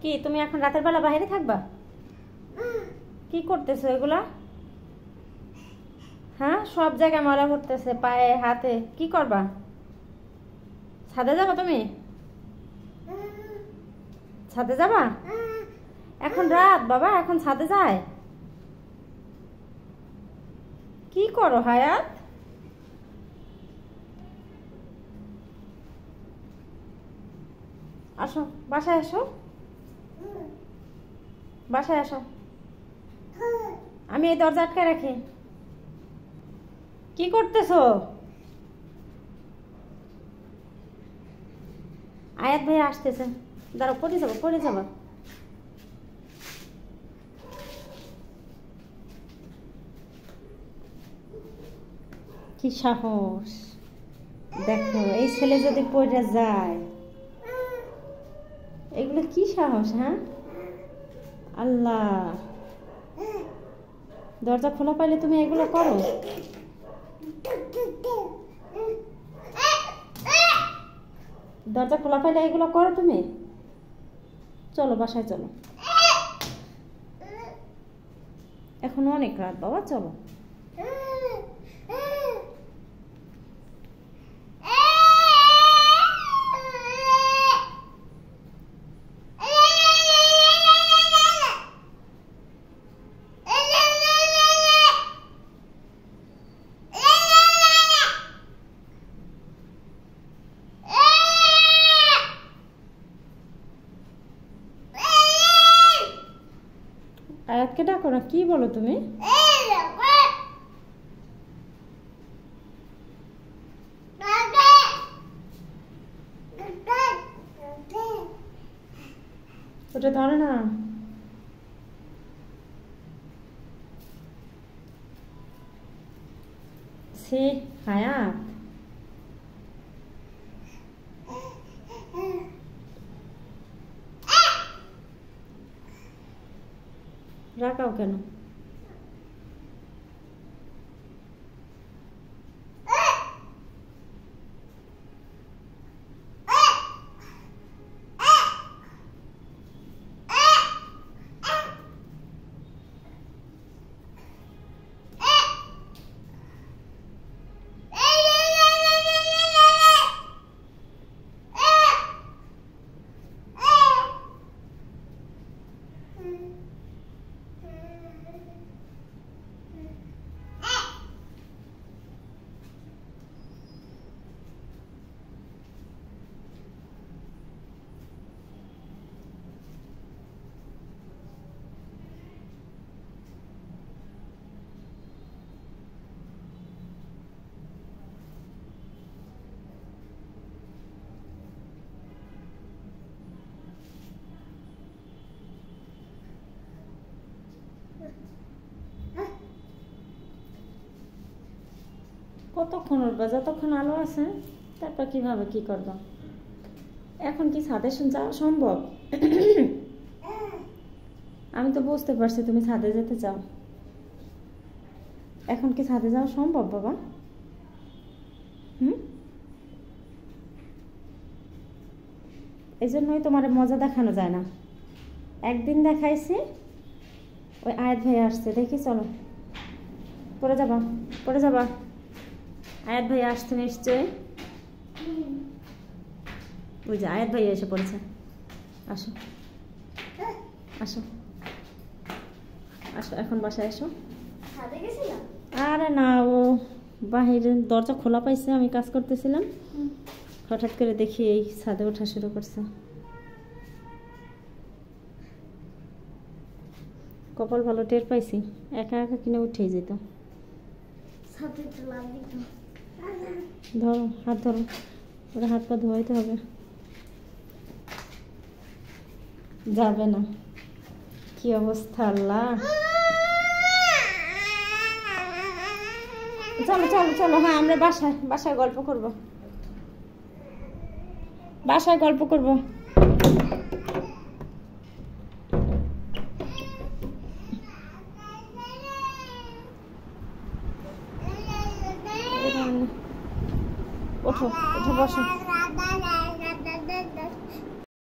কি তুমি এখন রাতের বেলা বাইরে থাকবা? কি করতেছো এগুলা? হ্যাঁ, সব জায়গায় ময়লা করতেছে, পায়ে হাতে। কি করবা? ছাদে যাবা তুমি? ছাদে যাবা? এখন রাত বাবা, এখন ছাদে যায়? কি করো হায়াত? আসো, বাসায় আসো, বাসায় আসো। আমি এই দরজা আটকে রাখি। কি করতেছো? আয়াত ভাই আসতেছে, দাঁড়াও, পড়ে যাবো, পড়ে যাবো। কি সাহস দেখো, এই ছেলে যদি পড়ে যায়। এগুলো কি সাহস? হ্যাঁ আল্লাহ, দরজা খোলা পাইলে তুমি এগুলো করো? দরজা খোলা পাইলে এগুলো করো তুমি? চলো বাসায় চলো, এখন অনেক রাত বাবা, চলো। আয়াতকে ডাকো না, কি বলো তুমি? ওটা ধরে না। সে হায়াত, রাখাও কেন? কতক্ষণ উঠবা? যতক্ষণ আলো আছে, তারপর কিভাবে কি করবা? এখন কি ছাদে যাওয়া সম্ভব? আমি তো বুঝতে পারছি তুমি ছাদে যেতে চাও। এখন কি ছাদে যাওয়া সম্ভব বাবা? এই জন্যই তোমার মজা দেখানো যায় না। একদিন দেখাইছি, ওই আয়াত ভাই আসছে দেখি, চলো পড়ে যাবা, পড়ে যাবা। আয়াত ভাই আসছে নিশ্চয়। ওই যে আয়াত ভাই এসে পড়েছে। আসো আসো আসো, এখন বাসায় এসো। আরে না, ও বাহিরে দরজা খোলা পাইছে, আমি কাজ করতেছিলাম, হঠাৎ করে দেখি এই ছাদে ওঠা শুরু করছে। কপাল ভালো, টের পাইছি, একা একা কিনে উঠেই যেত। ধরো, হাত ধরো, ওরা হাত পা ধোয়াইতে হবে। যাবে না, কি অবস্থা আল্লাহ। চলো চলো চলো, হ্যাঁ আমরা বাসায়, বাসায় গল্প করব, বাসায় গল্প করব। ওঠো, উঠে বসো।